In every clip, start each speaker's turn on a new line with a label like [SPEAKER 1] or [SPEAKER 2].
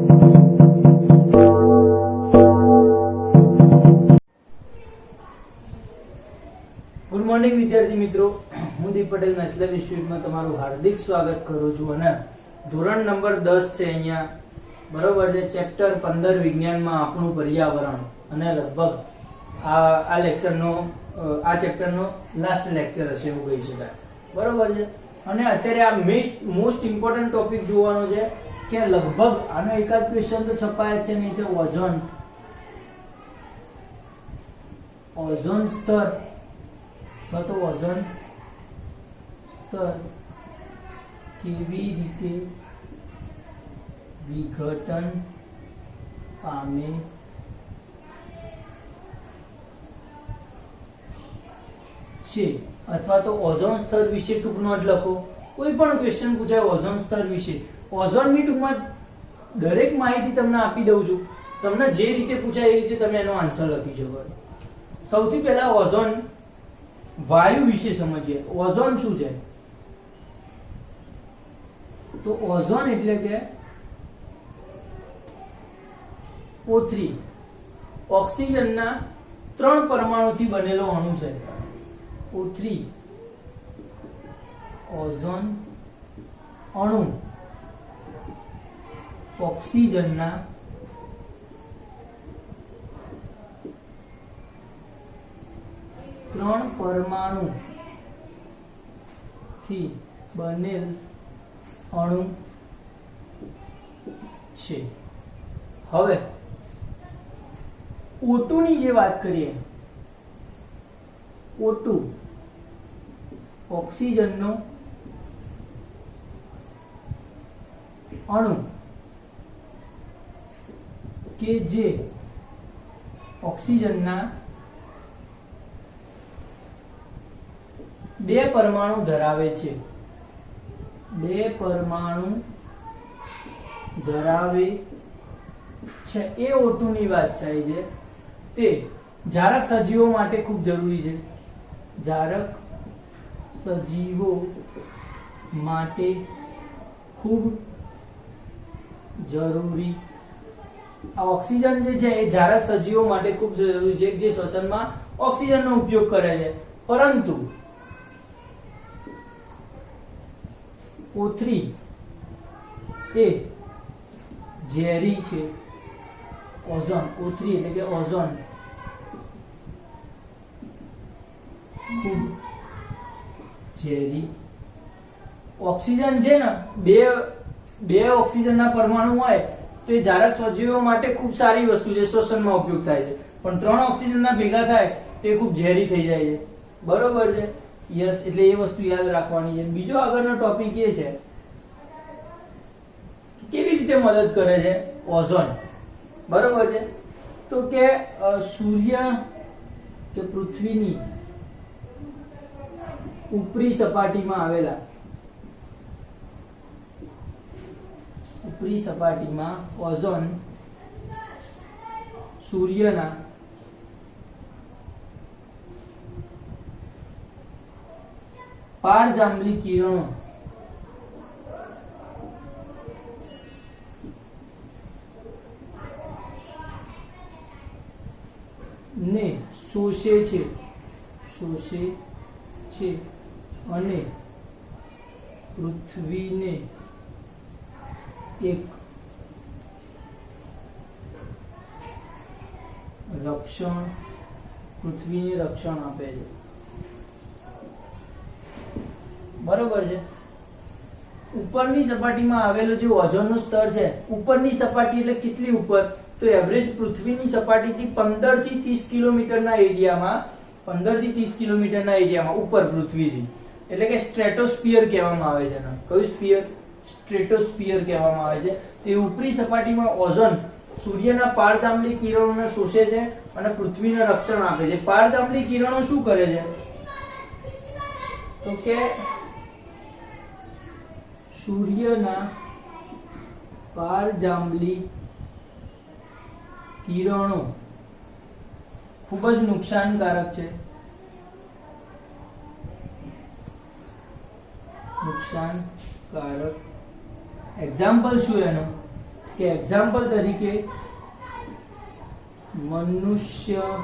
[SPEAKER 1] Good morning વિદ્યાર્થી મિત્રો, હું દીપ પટેલ મેસ્લેબ ઇન્સ્ટિટ્યૂટમાં તમારું હાર્દિક સ્વાગત કરું છું. અને ધોરણ નંબર 10 છે અહીંયા, બરોબર છે. ચેપ્ટર 15 વિજ્ઞાનમાં આપણું પર્યાવરણ, અને લગભગ આ લેક્ચરનો આ ચેપ્ટરનો લાસ્ટ લેક્ચર હશે એવું કહી શકાય, બરોબર છે. અને અત્યારે આ મોસ્ટ ઇમ્પોર્ટન્ટ ટોપિક જોવાનો છે કે લગભગ આનો એકાદ ક્વેશ્ચન તો છપાય છે નીચે, ઓઝોન સ્તર તો ઓઝોન સ્તર કેવી રીતે વિઘટન પામે છે, અથવા તો ઓઝોન સ્તર વિશે ટૂંક નોટ લખો. કોઈ પણ ક્વેશ્ચન પૂછાય ઓઝોન સ્તર વિશે, ઓઝોનની ટૂંકમાં દરેક માહિતી તમને આપી દઉં છું. તમને જે રીતે પૂછાય એ રીતે તમે એનો આન્સર લખી શકો. સૌથી પહેલા ઓઝોન વાયુ વિશે સમજીએ. ઓઝોન શું છે? તો ઓઝોન એટલે કે O3, ઓક્સિજનના 3 પરમાણુથી બનેલો અણુ છે. O3 ઓઝોન અણુ ઓક્સિજનના 3 પરમાણુથી બનેલ અણુ છે. હવે O2 ની જે વાત કરીએ, O2 ઓક્સિજનનો અણુ કે જે ઓક્સિજનના 2 પરમાણુ ધરાવે છે. 2 પરમાણુ ધરાવે છે એ O2 ની વાત થાય છે. તે જારક સજીવો માટે ખૂબ જરૂરી છે. જારક સજીવો માટે ખૂબ જરૂરી. આ ઓક્સિજન જે છે એ જારક સજીવો માટે ખૂબ જરૂરી છે, જે શ્વસનમાં ઓક્સિજનનો ઉપયોગ કરે છે. પરંતુ O3 એ ઝેરી છે. ઓઝોન, O3 એટલે કે ઓઝોન ખૂબ ઝેરી. ઓક્સિજન છે ને, બે ઓક્સિજનના પરમાણુ હોય તો એ જારક સજીવો માટે ખૂબ સારી વસ્તુ છે, શ્વસનમાં ઉપયોગ થાય છે. પણ 3 ઓક્સિજનના ભેગા થાય તો એ ખૂબ ઝેરી થઈ જાય છે, બરોબર છે. યસ, એટલે એ વસ્તુ યાદ રાખવાની છે. બીજો આગળનો ટોપિક એ છે કેવી રીતે મદદ કરે છે ઓઝોન, બરોબર છે. તો કે સૂર્ય કે પૃથ્વીની ઉપરી સપાટીમાં આવેલા ઓઝોન સૂર્યના પારજાંબલી કિરણો ને શોષે છે અને પૃથ્વીને એક રક્ષણ આપે છે, બરોબર છે. ઉપરની સપાટીમાં આવેલો જે ઓઝોનનું સ્તર છે, ઉપરની સપાટી એટલે કેટલી ઉપર? તો એવરેજ પૃથ્વીની સપાટીથી 15 થી 30 કિલોમીટરના એરિયામાં ઉપર પૃથ્વીથી, એટલે કે સ્ટ્રેટોસ્ફિયર કહેવામાં આવે છે. કયું સ્ફિયર? સ્ટ્રેટોસ્ફિયર કહેવામાં આવે છે. તે ઉપરી સપાટીમાં ઓઝોન સૂર્યના પારજાંબલી કિરણોને શોષે છે અને પૃથ્વીને રક્ષણ આપે છે. પારજાંબલી કિરણો શું કરે છે? તો કે સૂર્યના પારજાંબલી કિરણો ખૂબ જ નુકસાનકારક છે. નુકસાનકારક એક્ઝામ્પલ શું એનું? કે એક્ઝામ્પલ તરીકે મનુષ્યમાં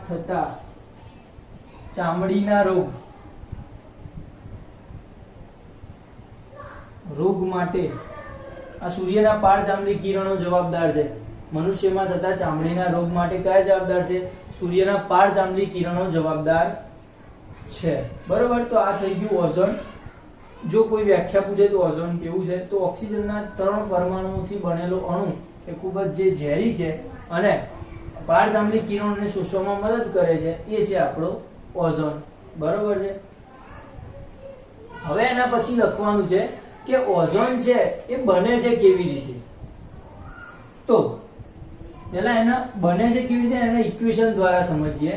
[SPEAKER 1] થતા ચામડીના રોગ માટે આ સૂર્યના પારજાંબલી કિરણો જવાબદાર છે. મનુષ્યમાં થતા ચામડીના રોગ માટે કયા જવાબદાર છે? સૂર્યના પારજાંબલી કિરણો જવાબદાર છે. બરોબર. તો આ થઈ ગયું ઓઝોન. જો કોઈ વ્યાખ્યા પૂછે તો ઓઝોન કેવું છે? તો ઓક્સિજનના 3 પરમાણુઓથી બનેલો અણુ એ ખૂબ જ જે ઝેરી છે અને પારજાંબલી કિરણોને શોષવામાં મદદ કરે છે એ છે આપણો ઓઝોન. બરોબર છે. હવે એના પછી લખવાનું છે કે ઓઝોન છે એ બને છે કેવી રીતે. તો પહેલા એના બને છે કેવી રીતે એના ઇક્વેશન દ્વારા સમજીએ.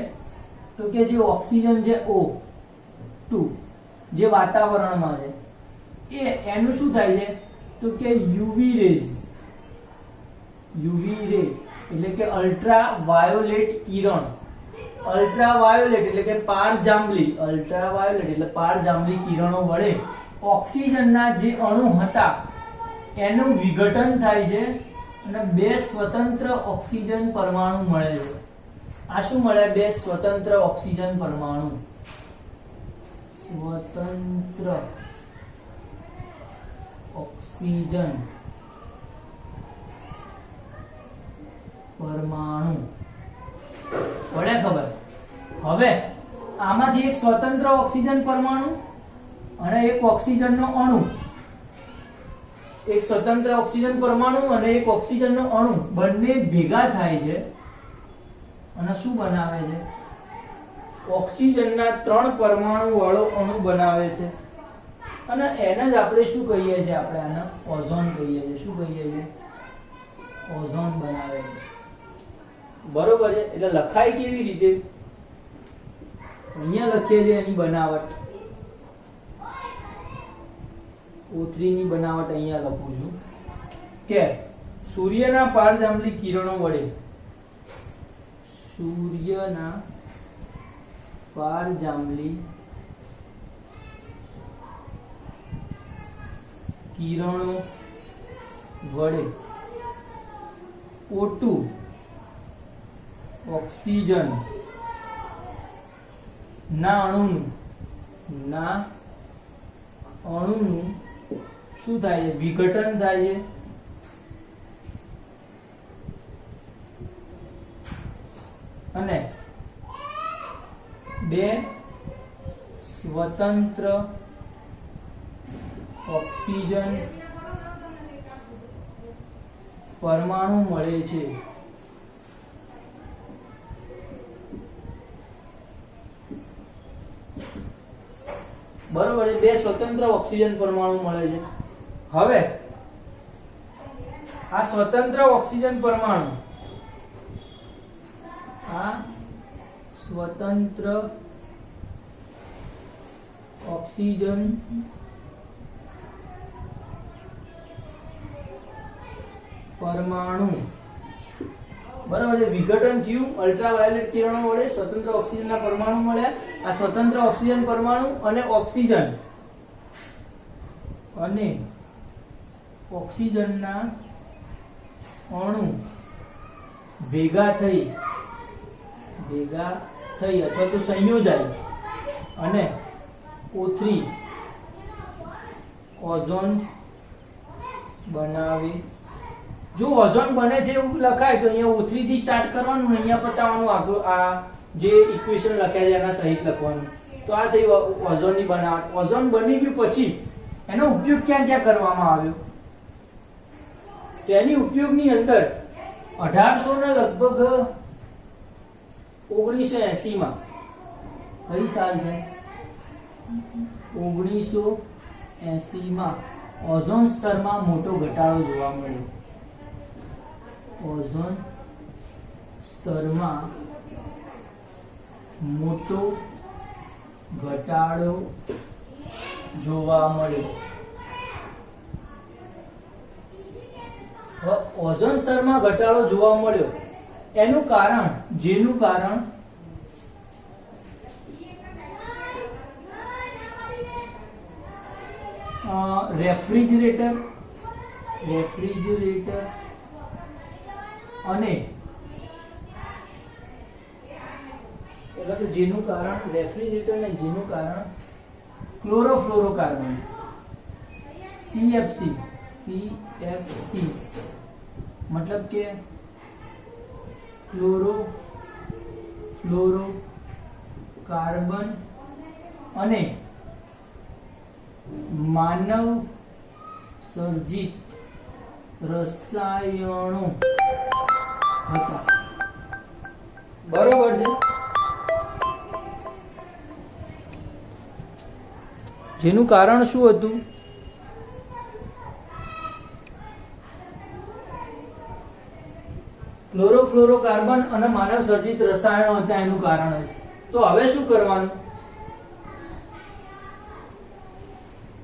[SPEAKER 1] તો કે જે ઓક્સિજન છે O2 જે વાતાવરણમાં છે એ એનું શું થાય છે? તો કે યુવી રે એટલે કે અલ્ટ્રા વાયોલેટ કિરણ. અલ્ટ્રા વાયોલેટ એટલે કે પારજાંબલી, અલ્ટ્રા વાયોલેટ એટલે પારજાંબલી કિરણો વડે ઓક્સિજનના જે અણુ હતા એનું વિઘટન થાય છે અને 2 સ્વતંત્ર ઓક્સિજન પરમાણુ મળે છે. આ શું મળે? 2 સ્વતંત્ર ઓક્સિજન પરમાણુ. સ્વતંત્ર ઓક્સિજન પરમાણુ પડે ખબર. હવે આમાંથી એક સ્વતંત્ર ઓક્સિજન પરમાણુ અને એક ઓક્સિજનનો અણુ, એક સ્વતંત્ર ઓક્સિજન પરમાણુ અને એક ઓક્સિજનનો અણુ બંને ભેગા થાય છે અને શું બનાવે છે? ઓક્સિજનના 3 પરમાણુ વાળો અણુ બનાવે છે અને એને જ આપણે શું કહીએ છીએ? આપણે આને ઓઝોન કહીએ છીએ. શું કહીએ છીએ? ઓઝોન બનાવે છે. બરોબર છે. એટલે લખાય કેવી રીતે? અહીંયા લખીએ છીએ એની બનાવટ. O3 ની બનાવટ અહીંયા લખું છું કે સૂર્યના પારજાંબલી કિરણો વડે, સૂર્યના પારજાંબલી કિરણો વડે O2 ઓક્સિજન ના અણુનું શું થાય છે? વિઘટન થાય છે અને 2 સ્વતંત્ર ઓક્સિજન પરમાણુ મળે છે. બરોબર છે. 2 સ્વતંત્ર ઓક્સિજન પરમાણુ મળે છે. હવે આ સ્વતંત્ર ઓક્સિજન પરમાણુ, આ સ્વતંત્ર ઓક્સિજન પરમાણુ બરાબર છે. વિઘટન થયું અલ્ટ્રાવાયોલેટ કિરણો વડે, સ્વતંત્ર ઓક્સિજનના પરમાણુ મળ્યા. આ સ્વતંત્ર ઓક્સિજન પરમાણુ અને ઓક્સિજનના અણુ ભેગા થઈ અથવા તો સંયોજાય અને O3 ઓઝોન બનાવે. જો ઓઝોન બને છે એવું લખાય તો અહીંયા O3 થી સ્ટાર્ટ કરવાનું, અહીંયા પતાવવાનું. આગળ આ જે ઇક્વેશન લખ્યા છે એના સહિત લખવાનું. તો આ થઈ ઓઝોનની બનાવટ. ઓઝોન બની ગયું પછી એનો ઉપયોગ ક્યાં ક્યાં કરવામાં આવ્યો? તેની ઉપયોગની અંદર 1800 ને લગભગ 1980 માં, કઈ સાલ છે? 1980 માં ઓઝોન સ્તરમાં મોટો ઘટાડો જોવા મળ્યો. ઓઝોન સ્તરમાં મોટો ઘટાડો જોવા મળ્યો. ઓઝોન સ્તરમાં ઘટાડો જોવા મળ્યો એનું કારણ, જેનું કારણ રેફ્રિજરેટર રેફ્રિજરેટર અને એટલે કે જેનું કારણ રેફ્રિજરેટર ને જેનું કારણ ક્લોરોફ્લોરોકાર્બન CFC मतलब કે ક્લોરોફ્લોરોકાર્બન અને માનવ સર્જિત રસાયણો હતા. બરોબર છે. જેનું કારણ શું હતું? ક્લોરોફ્લોરોકાર્બન અને માનવ સર્જિત રસાયણો હતા એનું કારણ છે. તો હવે શું કરવાનું?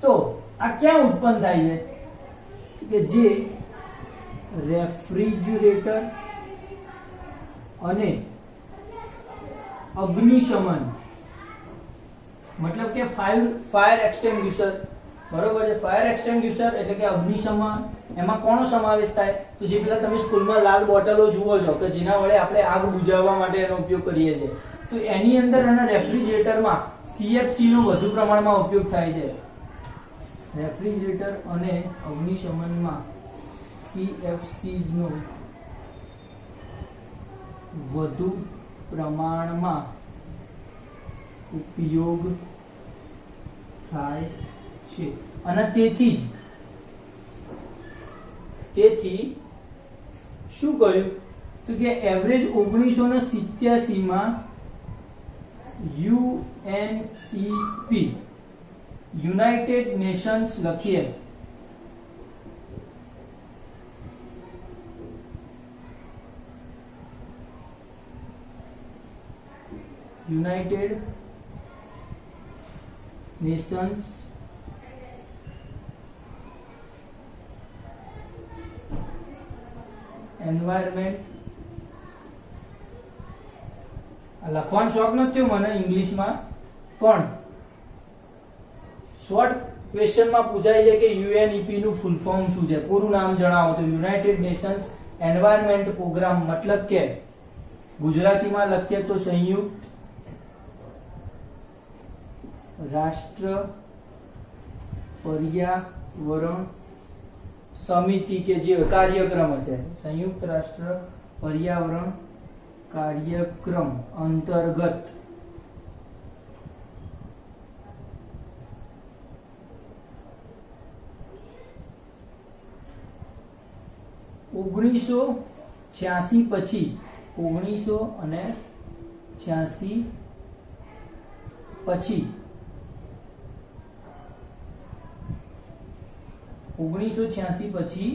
[SPEAKER 1] તો આ ક્યાં ઉત્પન્ન થાય છે કે જે રેફ્રિજરેટર અને અગ્નિશમન मतलब કે ફાયર એક્સટિંગ્યુશર, બરોબર છે. ફાયર એક્સટિંગ્યુશર એટલે કે અગ્નિશમન, એમાં કોનો સમાવેશ થાય? તો જે પેલા તમે સ્કૂલમાં લાલ બોટલો જુઓ છો કે જેના વડે આપણે આગ બુઝાવવા માટે એનો ઉપયોગ કરીએ છીએ, તો એની અંદર અને રેફ્રિજરેટરમાં CFC નો વધુ પ્રમાણમાં ઉપયોગ થાય છે. રેફ્રિજરેટર અને અગ્નિશમનમાં CFC નો વધુ પ્રમાણમાં ઉપયોગ થાય છે. અને તેથી શું કર્યું તો કે એવરેજ 1987 માં UNEP યુનાઇટેડ નેશન્સ લખીએ યુનાઇટેડ નેશન્સ એન્વાયરમેન્ટ, લખવાનો શોખ નથી થયો મને ઇંગ્લિશમાં, પણ શોર્ટ ક્વેશ્ચનમાં પૂછાય છે કે UNEP નું ફૂલ ફોર્મ શું છે, પૂરું નામ જણાવો. તો યુનાઇટેડ નેશન્સ એન્વાયરમેન્ટ પ્રોગ્રામ, મતલબ કે ગુજરાતીમાં લખીએ તો સંયુક્ત રાષ્ટ્ર પર્યાવરણ સમિતિ કે જે કાર્યક્રમ હશે, સંયુક્ત રાષ્ટ્ર પર્યાવરણ કાર્યક્રમ અંતર્ગત ઓગણીસો 1986 પછી 1986 પછી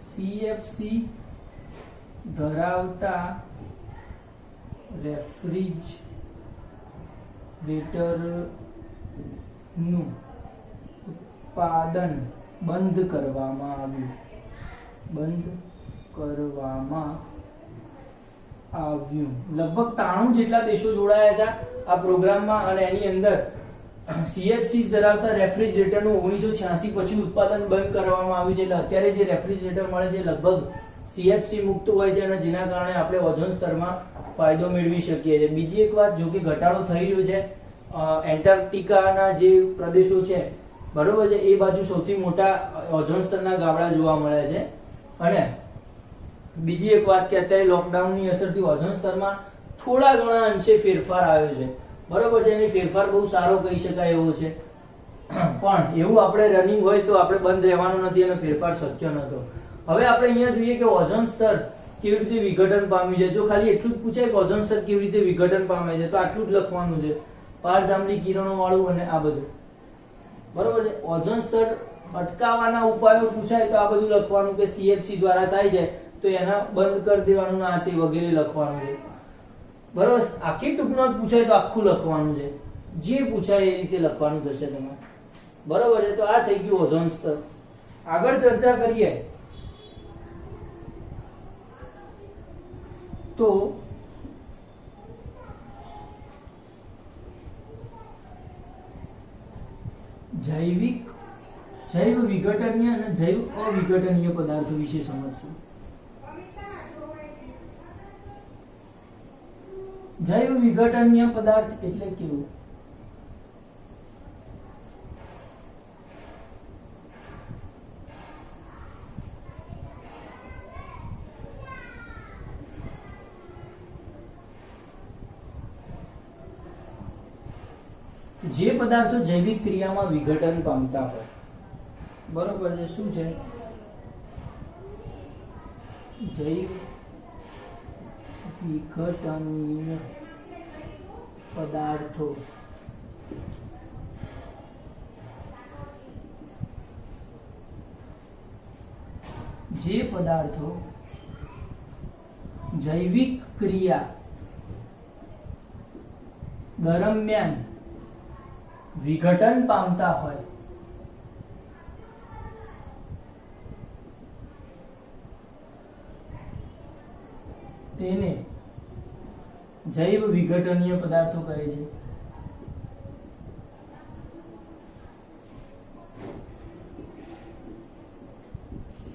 [SPEAKER 1] CFC ધરાવતા રેફ્રિજરેટરનું ઉત્પાદન બંધ કરવામાં આવ્યું. લગભગ 93 જેટલા દેશો જોડાયા હતા આ પ્રોગ્રામમાં, અને એની અંદર CFC ધરાવતા રેફ્રિજરેટરનું 1986 પછી ઉત્પાદન બંધ કરવામાં આવ્યું છે. એટલે અત્યારે જે રેફ્રિજરેટર મળે છે લગભગ CFC મુક્ત હોય છે, અને જેના કારણે આપણે ઓઝોન સ્તરમાં ફાયદો મેળવી શકીએ છીએ. બીજી એક વાત, જો કે ઘટાડો થઈ રહ્યો છે, એન્ટાર્કટિકાના જે પ્રદેશો છે, બરોબર છે, એ બાજુ સૌથી મોટા ઓઝોન સ્તરના ગાબડા જોવા મળે છે. અને બીજી એક વાત કે અત્યારે લોકડાઉનની અસરથી ઓઝોન સ્તરમાં થોડા ઘણા અંશે ફેરફાર આવ્યો છે, બરોબર છે. એની ફેરફાર બહુ સારો કહી શકાય એવો છે, પણ એવું આપણે રનિંગ હોય તો આપણે બંધ રહેવાનું નથી, અને ફેરફાર શક્ય નતો. હવે આપણે અહીંયા જોઈએ કે ઓઝોન સ્તર કેવી રીતે વિઘટન પામ્યું છે. જો ખાલી એટલું જ પૂછાય કે ઓઝોન સ્તર કેવી રીતે વિઘટન પામે છે, તો આટલું જ લખવાનું છે, પારજાંબલી કિરણો વાળું અને આ બધું, બરોબર છે. ઓઝોન સ્તર અટકાવવાના ઉપાયો પૂછાય તો આ બધું લખવાનું કે CFC દ્વારા થાય છે, તો એના બંધ કરી દેવાનું, ના તે વગેરે લખવાનું છે, બરોબર. આખી ટૂંકમાં પૂછાય તો આખું લખવાનું છે, જે પૂછાય એ રીતે લખવાનું થશે તમારે, બરોબર છે. તો આ થઈ ગયું ઓઝોન સ્તર. આગળ ચર્ચા કરીએ તો જૈવિક જૈવ વિઘટનીય અને જૈવ અવિઘટનીય પદાર્થો વિશે સમજશું. જૈવ વિઘટનીય પદાર્થ એટલે કેવું? જે પદાર્થો જૈવિક ક્રિયામાં વિઘટન પામતા હોય. બરોબર છે. શું છે? જૈવ વિઘટનીય પદાર્થો. જે પદાર્થો જૈવિક ક્રિયા દરમિયાન વિઘટન પામતા હોય તેને જૈવ વિઘટનીય પદાર્થો કહે છે.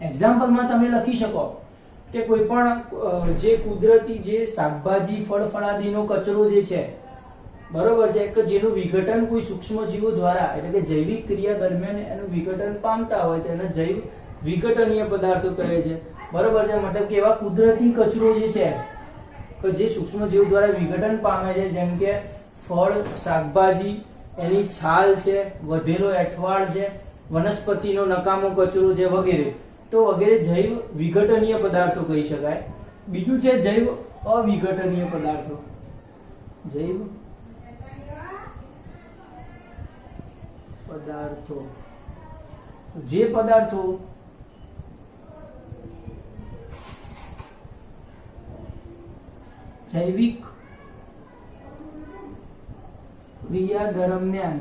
[SPEAKER 1] એક્ઝામ્પલમાં તમે લખી શકો કે કોઈ પણ જે કુદરતી જે શાકભાજી ફળ ફળાદીનો કચરો જે છે, બરોબર છે, કે જેનું વિઘટન કોઈ સૂક્ષ્મ જીવો દ્વારા એટલે કે જૈવિક ક્રિયા દરમિયાન એનું વિઘટન પામતા હોય તેને જૈવ વિઘટનીય પદાર્થો કહે છે. બરોબર છે. મતલબ કે એવા કુદરતી કચરો જે છે કે જે સૂક્ષ્મ જીવ દ્વારા વિઘટન પામે છે, જેમ કે ફળ, શાકભાજી, એની છાલ છે, વધેલો એઠવાડ છે, વનસ્પતિનો નકામો કચરો છે વગેરે, તો વગેરે જૈવ વિઘટનીય પદાર્થો કહી શકાય. બીજું છે જૈવ અવિઘટનીય પદાર્થો. જૈવ પદાર્થો જે પદાર્થો જૈવિક ક્રિયા દરમિયાન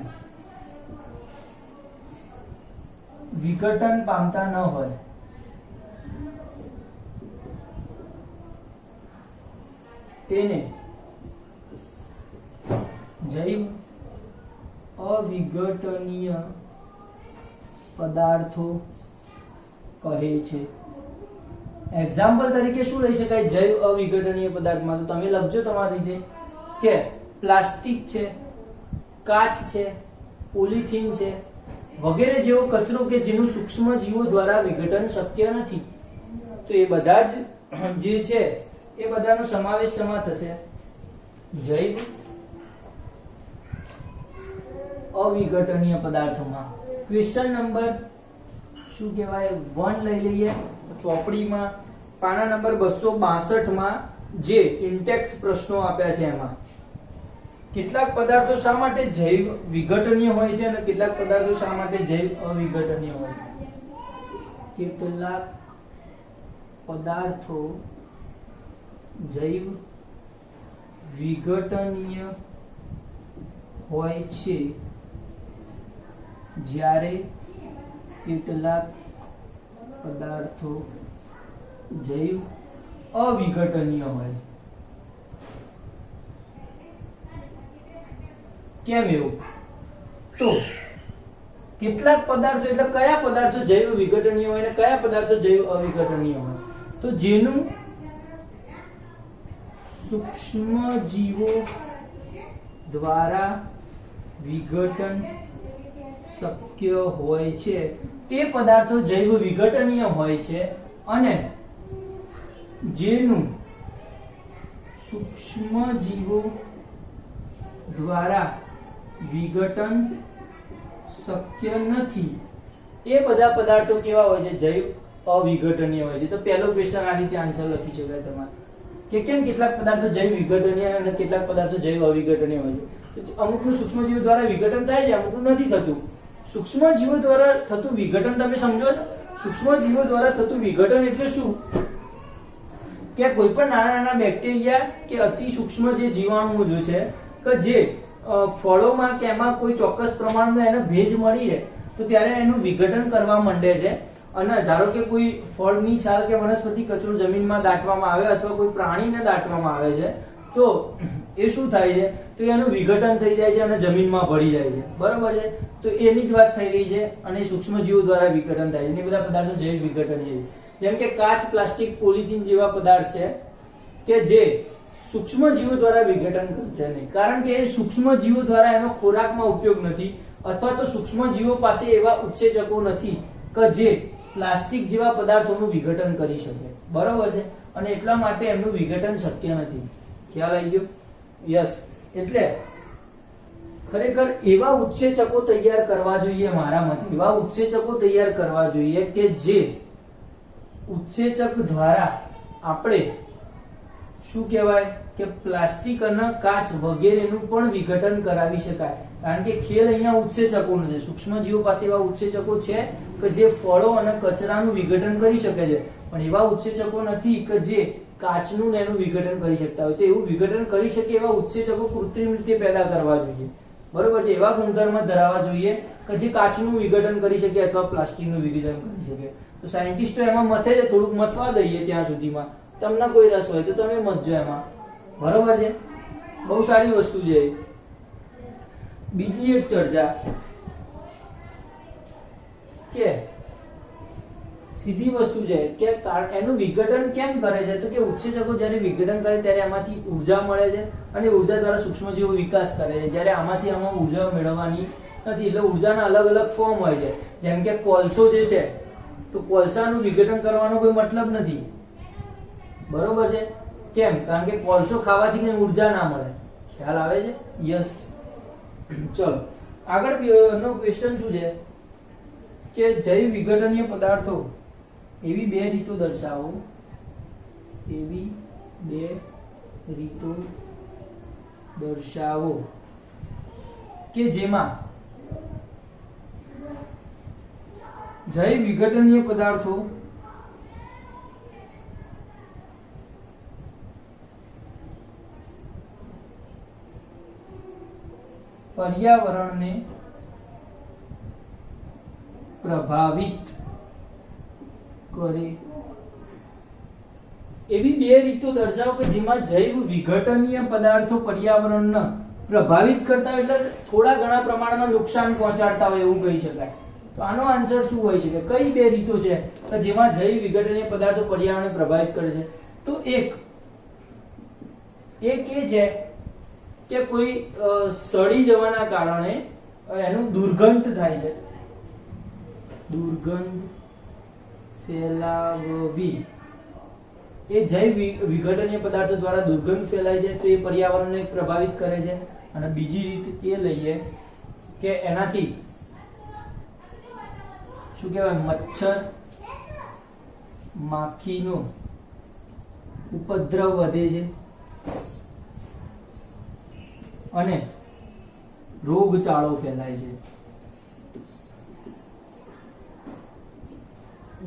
[SPEAKER 1] વિઘટન પામતા ન હોય તેને જૈવ અવિઘટનીય પદાર્થો કહે છે. એક્ઝામ્પલ તરીકે શું લઈ શકાય જૈવ અવિઘટનીય પદાર્થમાં? તો તમે લખજો તમારી રીતે કે પ્લાસ્ટિક છે, કાચ છે, પોલિથીન છે વગેરે જેવો કચરો કે જેનું સૂક્ષ્મ જીવો દ્વારા વિઘટન શક્ય નથી, તો એ બધા જ જે છે એ બધાનો સમાવેશ શેમાં થશે? જૈવ અવિઘટનીય પદાર્થોમાં. ક્વેશ્ચન નંબર શું કહેવાય 1 લઈ લઈએ ચોપડીમાં પાના નંબર 262 માં જે ઇન્ટેક્સ પ્રશ્નો આપ્યા છે એમાં કેટલાક પદાર્થો શા માટે જૈવ વિઘટનીય હોય છે અને કેટલાક પદાર્થો શા માટે જૈવ અવિઘટનીય હોય છે? કેટલાક પદાર્થો જૈવ વિઘટનીય હોય છે જ્યારે કેટલાક પદાર્થો જૈવ અવિઘટનીય હોય. કેમ એવું? તો કેટલાક પદાર્થો એટલે કયા પદાર્થો જૈવ વિઘટનીય હોય અને કયા પદાર્થો જૈવ અવિઘટનીય હોય? તો જેનું સૂક્ષ્મ જીવો દ્વારા વિઘટન શક્ય હોય છે તે પદાર્થો જૈવ વિઘટનીય હોય છે અને જેનું સૂક્ષ્મ જીવો દ્વારા વિઘટન શક્ય નથી એ બધા પદાર્થો કેવા હોય છે? જૈવ અવિઘટનીય હોય છે. તો પહેલો ક્વેશ્ચન આ રીતે આન્સર લખી શકાય તમારે કે કેમ કેટલાક પદાર્થો જૈવ વિઘટનીય અને કેટલાક પદાર્થો જૈવ અવિઘટનીય હોય છે. તો અમુકનું સૂક્ષ્મ જીવો દ્વારા વિઘટન થાય છે, અમુકનું નથી થતું. સૂક્ષ્મ જીવો દ્વારા થતું વિઘટન તમે સમજો છો? સૂક્ષ્મ જીવો દ્વારા થતું વિઘટન એટલે શું? કે કોઈ પણ નાના નાના બેક્ટેરિયા કે અતિ સૂક્ષ્મ જે જીવાણુઓ જે છે કે જે ફળોમાં કે એમાં કોઈ ચોક્કસ પ્રમાણનો એને ભેજ મળી રહે તો ત્યારે એનું વિઘટન કરવા માંડે છે. અને ધારો કે કોઈ ફળની છાલ કે વનસ્પતિ કચરો જમીનમાં દાટવામાં આવે અથવા કોઈ પ્રાણીને દાટવામાં આવે છે તો એ શું થાય છે તો એનું વિઘટન થઈ જાય છે અને જમીનમાં ભળી જાય છે, બરોબર છે. તો એની જ વાત થઈ રહી છે અને સૂક્ષ્મજીવો દ્વારા વિઘટન થાય છે. એ બધા પદાર્થો જૈવિક વિઘટન છે, જેમ કે કાચ, પ્લાસ્ટિક, પોલિથીન જેવા પદાર્થ છે કે જે સૂક્ષ્મજીવો દ્વારા વિઘટન કરશે નહીં, કારણ કે એ સૂક્ષ્મજીવો દ્વારા એનો ખોરાકમાં ઉપયોગ નથી અથવા તો સૂક્ષ્મજીવો પાસે એવા ઉત્સેચકો નથી કે જે પ્લાસ્ટિક જેવા પદાર્થોનું વિઘટન કરી શકે, બરોબર છે. અને એટલા માટે એમનું વિઘટન શક્ય નથી. ખ્યાલ આવી ગયો? યસ. એટલે ખરેખર એવા ઉત્સેચકો તૈયાર કરવા જોઈએ, મારા મતે એવા ઉત્સેચકો તૈયાર કરવા જોઈએ કે જે ઉત્સેચક દ્વારા આપણે શું કહેવાય કે પ્લાસ્ટિક અને કાચ વગેરેનું પણ વિઘટન કરાવી શકાય. કારણ કે ખેલ અહીંયા ઉત્સેચકોનો છે. સૂક્ષ્મજીવો પાસે એવા ઉત્સેચકો છે કે જે ફળો અને કચરાનું વિઘટન કરી શકે છે, પણ એવા ઉત્સેચકો નથી કે જે કાચનું ને એનું વિઘટન કરી શકતા હોય. તો એવું વિઘટન કરી શકે એવા ઉત્સેચકો કૃત્રિમ રીતે પેદા કરવા જોઈએ, બરોબર છે. એવા ગુણધર્મ ધરાવવા જોઈએ કે જે કાચનું વિઘટન કરી શકે અથવા પ્લાસ્ટિકનું વિઘટન કરી શકે. તો સાયન્ટિસ્ટો એમાં મથે છે, થોડુંક મથવા દઈએ ત્યાં સુધીમાં. તમને કોઈ રસ હોય તો તમે મથજો એમાં, બરોબર છે. બહુ સારી વસ્તુ છે. બીજી એક ચર્ચા કે સીધી વસ્તુ છે કે એનું વિઘટન કેમ કરે છે, તો કે ઉત્સેચકો જ્યારે વિઘટન કરે ત્યારે એમાંથી ઉર્જા મળે છે અને ઉર્જા દ્વારા સૂક્ષ્મજીવો વિકાસ કરે છે, જ્યારે આમાંથી આમાં ઉર્જા મેળવવાની નથી. એટલે ઉર્જાના અલગ અલગ ફોર્મ હોય છે. જેમ કે કોલસો જે છે તો કોલસાનું વિઘટન કરવાનો કોઈ મતલબ નથી, બરોબર છે. કેમ? કારણ કે કોલસો ખાવાથી કઈ ઉર્જા ના મળે. ખ્યાલ આવે છે? યસ. ચલો આગળ નો ક્વેશ્ચન શું છે કે જૈવ વિઘટનીય પદાર્થો એવી બે રીતો દર્શાવો, એવી બે રીતો દર્શાવો કે જેમાં જૈવ વિઘટનીય પદાર્થો પર્યાવરણને પ્રભાવિત કરે. એવી બે રીતો દર્શાવો કે જેમાં જૈવ વિઘટનીય પદાર્થો પર્યાવરણને પ્રભાવિત કરતા હોય, એટલે થોડા ઘણા પ્રમાણમાં નુકસાન પહોંચાડતા હોય એવું કહી શકાય. તો આનો આન્સર શું હોય છે કે કઈ બે રીતો છે કે જેમાં જૈવ વિઘટનીય પદાર્થો પર્યાવરણને પ્રભાવિત કરે છે? તો એક એ છે કે કોઈ સડી જવાના કારણે એનું દુર્ગંધ થાય છે, દુર્ગંધ ફેલાવવી, એ જૈવ વિઘટનીય પદાર્થો દ્વારા દુર્ગંધ ફેલાય છે, તો એ પર્યાવરણને પ્રભાવિત કરે છે. અને બીજી રીત એ લઈએ કે એનાથી શું કહેવાય, મચ્છર માખીનો ઉપદ્રવ વધે છે અને રોગચાળો ફેલાય છે.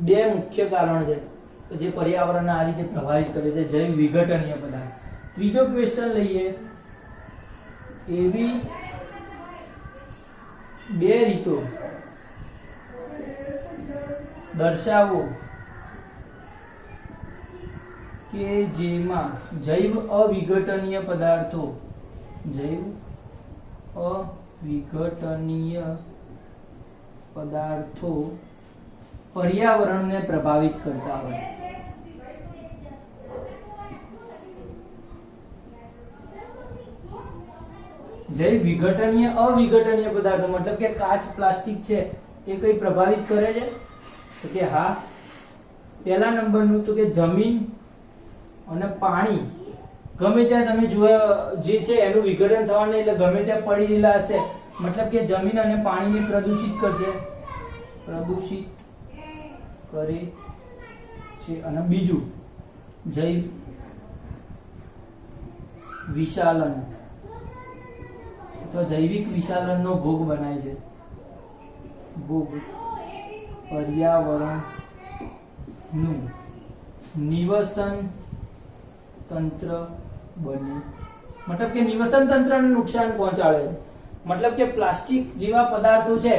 [SPEAKER 1] બે મુખ્ય કારણ છે જે પર્યાવરણને આ રીતે પ્રભાવિત કરે છે, જૈવ વિઘટનીય પદાર્થ. ત્રીજો ક્વેશ્ચન લઈએ, એવી બે રીતો દર્શાવો કે જેમાં જૈવ અવિઘટનીય પદાર્થો, જૈવ અવિઘટનીય પદાર્થો પર્યાવરણને પ્રભાવિત કરતા હોય. જૈવ વિઘટનીય અવિઘટનીય પદાર્થો મતલબ કે કાચ, પ્લાસ્ટિક છે એ કઈ પ્રભાવિત કરે છે? તો કે હા. પહેલા નંબરનું તો કે જમીન અને પાણી ગમે ત્યાં તમે જોયા જે છે એનું વિઘટન થવાનું, એટલે ગમે ત્યાં પડી રહેલા હશે મતલબ કે જમીન અને પાણીને પ્રદૂષિત કરશે, પ્રદૂષિત કરે છે. અને બીજું જૈવ વિશાલન અથવા જૈવિક વિશાલનનો ભોગ બનાય છે, ભોગ પર્યાવરણનું નિવસન તંત્ર બને, મતલબ કે નિવસન તંત્રને નુકસાન પહોંચાડે છે. મતલબ કે પ્લાસ્ટિક જેવા પદાર્થો છે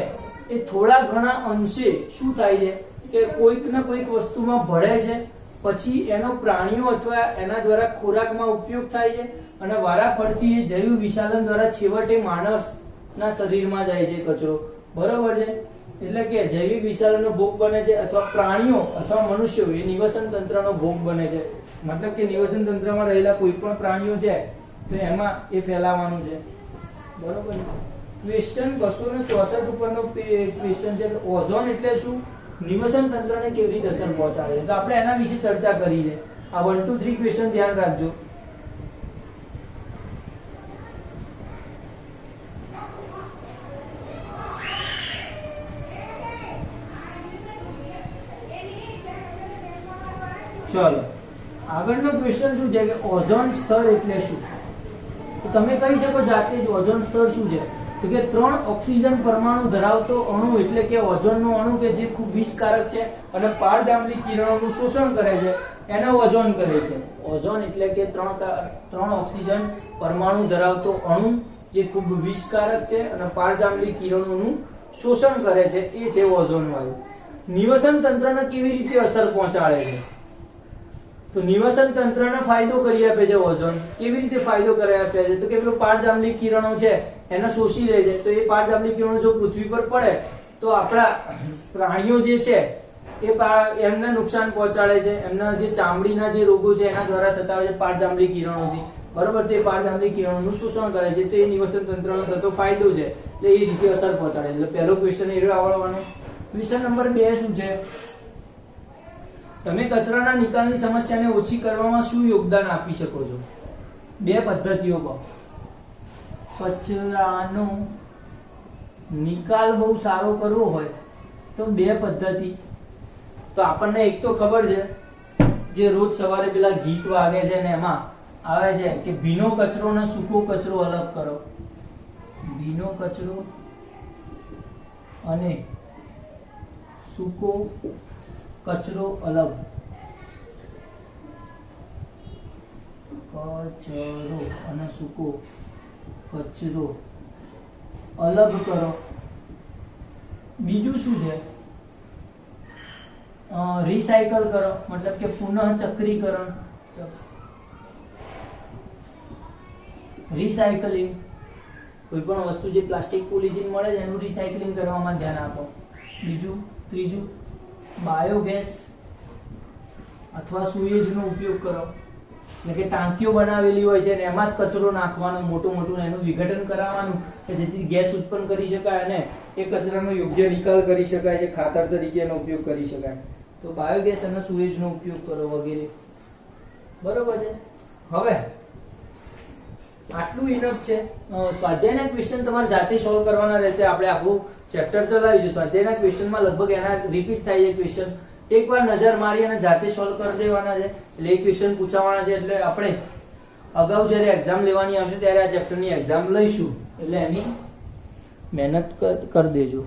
[SPEAKER 1] એ થોડા ઘણા અંશે શું થાય છે કે કોઈક ને કોઈક વસ્તુમાં ભળે છે પછી એનો પ્રાણીઓ અથવા એના દ્વારા ખોરાકમાં ઉપયોગ થાય છે અને વારાફરતી એ જૈવ વિશાલન દ્વારા છેવટે માણસના શરીરમાં જાય છે કચરો, બરોબર છે. એટલે કે જૈવિક વિશાલનનો ભોગ બને છે અથવા પ્રાણીઓ અથવા મનુષ્યો એ નિવસન તંત્રનો ભોગ બને છે. મતલબ કે નિવસન તંત્રમાં રહેલા કોઈ પણ પ્રાણીઓ છે તો એમાં એ ફેલાવાનું છે, બરોબર. ક્વેશ્ચન 264 ઉપરનો ક્વેશ્ચન છે ઓઝોન એટલે શું, નિવસન તંત્રને કેવી રીતે અસર પહોંચાડે છે, તો આપણે એના વિશે ચર્ચા કરી છે. આ 1 2 3 ક્વેશ્ચન ધ્યાન રાખજો. ચલો આગળનો ક્વેશ્ચન શું છે કે ઓઝોન સ્તર એટલે શું. તો તમે કહી શકો જાતે જ ઓઝોન સ્તર શું છે, તો કે 3 ઓક્સિજન પરમાણુ ધરાવતો અણુ એટલે કે ઓઝોનનો અણુ કે જે ખૂબ વિષકારક છે અને પારજાંબલી કિરણોનું શોષણ કરે છે એને ઓઝોન કહે છે. ઓઝોન એટલે કે 3 ઓક્સિજન પરમાણુ ધરાવતો અણુ જે ખૂબ વિષકારક છે અને પારજાંબલી કિરણોનું શોષણ કરે છે એ છે ઓઝોન વાયુ. નિવસન તંત્રને કેવી રીતે અસર પહોંચાડે છે, તો નિવસન તંત્રને ફાયદો કરી આપે છે ઓઝોન. કેવી રીતે ફાયદો કરી આપે છે, તો કે પેલો પારજાંબલી કિરણો છે એને શોષી લે છે, તો એ પારજાંબલી કિરણો જો પૃથ્વી પર પડે તો આપણા પ્રાણીઓ જે છે એ એમને નુકસાન પહોંચાડે છે, એમના જે ચામડીના જે રોગો છે એના દ્વારા થતા હોય છે પારજાંબલી કિરણોથી, બરોબર. તે પારજાંબલી કિરણોનું શોષણ કરે છે, તો એ નિવસન તંત્રનો થતો ફાયદો છે, એટલે એ રીતે અસર પહોંચાડે છે. એટલે પહેલો ક્વેશ્ચન એ આવડવાનો. ક્વેશ્ચન નંબર 2 શું છે, તમે કચરાના નિકાલની સમસ્યાને ઓછી કરવામાં શું યોગદાન આપી શકો છો. 2 પદ્ધતિઓ કહો. કચરાનો નિકાલ બહુ સારો કરવો હોય તો 2 પદ્ધતિ. તો આપણને એક તો ખબર છે જે રોજ સવારે પેલા ગીત વાગે છે ને એમાં આવે છે કે ભીનો કચરો અને સૂકો કચરો અલગ કરો. ભીનો કચરો અને સૂકો કચરો અલગ. કચરો અને સૂકો કચરો અલગ કરો. બીજું શું છે, રિસાયકલ કરો, મતલબ કે પુનઃ ચક્રીકરણ. રિસાયકલિંગ, કોઈ પણ વસ્તુ જે પ્લાસ્ટિક પોલિથીન મળે છે એનું રિસાયકલિંગ કરવામાં ધ્યાન આપો. બીજું, ત્રીજું બાયોગેસ અથવા સુએજનો ઉપયોગ કરો. એટલે કે ટાંકીઓ બનાવેલી હોય છે અને એમાં જ કચરો નાખવાનો મોટું એનું વિઘટન કરાવવાનું કે જેથી ગેસ ઉત્પન્ન કરી શકાય અને એ કચરાનો યોગ્ય નિકાલ કરી શકાય છે, ખાતર તરીકે એનો ઉપયોગ કરી શકાય. તો બાયોગેસ અને સુએજનો ઉપયોગ કરો વગેરે, બરોબર છે. હવે આટલું ઇનફ છે. સ્વાધ્યાયના ક્વેશ્ચન તમારે જાતે સોલ્વ કરવાના રહેશે. આપણે આખું ચેપ્ટર ચલાવીશું. સ્વાધ્યાયના ક્વેશ્ચનમાં લગભગ એના રિપીટ થાય છે ક્વેશ્ચન. એકવાર નજર મારી અને જાતે સોલ્વ કરી દેવાના છે. એટલે એ ક્વેશ્ચન પૂછાવાના છે. એટલે આપણે અગાઉ જ્યારે એક્ઝામ લેવાની આવશે ત્યારે આ ચેપ્ટરની એક્ઝામ લઈશું. એટલે એની મહેનત કરી દેજો.